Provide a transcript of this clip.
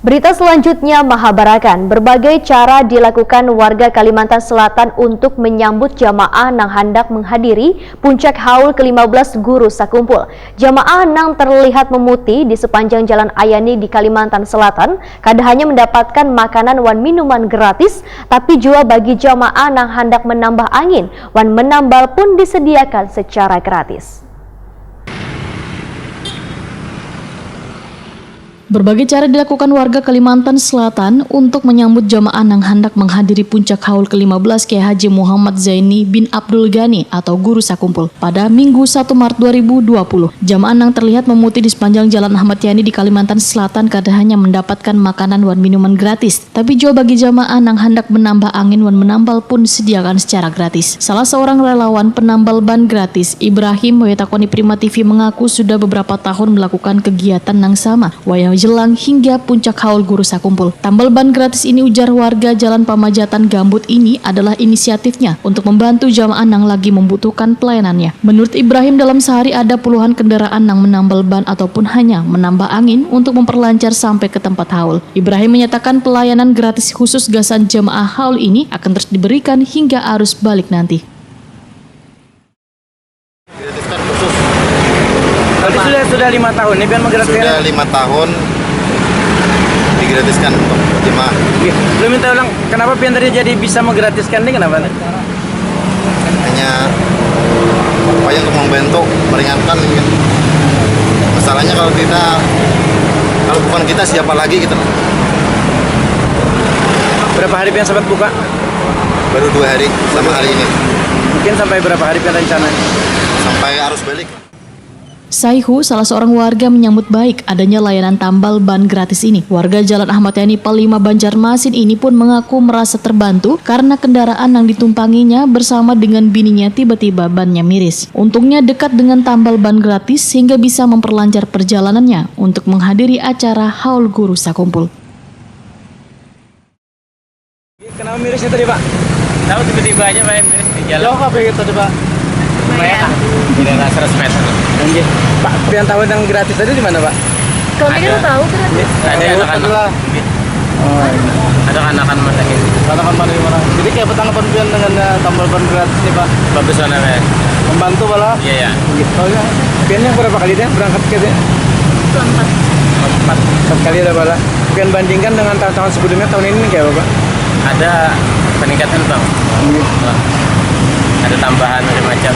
Berita selanjutnya Mahabarakan. Berbagai cara dilakukan warga Kalimantan Selatan untuk menyambut jamaah nang hendak menghadiri puncak haul ke-15 Guru Sakumpul. Jamaah nang terlihat memutih di sepanjang Jalan Ayani di Kalimantan Selatan, kada hanya mendapatkan makanan wan minuman gratis, tapi juga bagi jamaah nang hendak menambah angin, wan menambal pun disediakan secara gratis. Berbagai cara dilakukan warga Kalimantan Selatan untuk menyambut jamaah yang hendak menghadiri puncak haul ke-15 Kiai Haji Muhammad Zaini bin Abdul Ghani atau Guru Sakumpul pada Minggu 1 Maret 2020. Jamaah yang terlihat memutih di sepanjang Jalan Ahmad Yani di Kalimantan Selatan kada hanya mendapatkan makanan wan minuman gratis, tapi juga bagi jamaah yang hendak menambah angin wan menambal pun disediakan secara gratis. Salah seorang relawan penambal ban gratis, Ibrahim Wetakoni Prima TV, mengaku sudah beberapa tahun melakukan kegiatan yang sama, jelang hingga puncak haul Guru Sakumpul. Tambal ban gratis ini, ujar warga Jalan Pamajatan Gambut, ini adalah inisiatifnya untuk membantu jamaah yang lagi membutuhkan pelayanannya. Menurut Ibrahim, dalam sehari ada puluhan kendaraan yang menambal ban ataupun hanya menambah angin untuk memperlancar sampai ke tempat haul. Ibrahim menyatakan pelayanan gratis khusus gasan jamaah haul ini akan terus diberikan hingga arus balik nanti. Sudah 5 tahun ini, sudah 5 tahun digratiskan untuk jemaah. Belum minta ulang, kenapa pian tadi jadi bisa menggratiskan ini, kenapa? Hanya upaya untuk membantu, meringankan. Masalahnya kalau bukan kita, siapa lagi gitu. Berapa hari pian sempat buka? Baru 2 hari sama hari ini. Mungkin sampai berapa hari pian rencana? Sampai arus balik. Saihu, salah seorang warga, menyambut baik adanya layanan tambal ban gratis ini. Warga Jalan Ahmad Yani Palima Banjarmasin ini pun mengaku merasa terbantu karena kendaraan yang ditumpanginya bersama dengan bininya tiba-tiba bannya miris. Untungnya dekat dengan tambal ban gratis sehingga bisa memperlancar perjalanannya untuk menghadiri acara haul Guru Sakumpul. Kenapa mirisnya tadi, Pak? Tahu tiba-tiba aja Pak miris di jalan. Jauh apa gitu tadi, Pak? Lumayan. Tidak 100 meter. Anjir. Pak, pian tahu yang gratis tadi di mana, Pak? Kalau kita tahu gratis. Ada anak-anak. Ada anak-anak masa ini. Anak-anak mana? Jadi kayak petanggapan pian dengan tambal ban gratis nih, Pak? Bagus banget. Membantu malah? Iya ya. Gitu ya. Pian yang berapa kali deh berangkat ke dia? 4 kali ada bala. Pian bandingkan dengan tahun sebelumnya, tahun ini kayak apa, Pak? Ada peningkatan Bang. Ada tambahan macam-macam.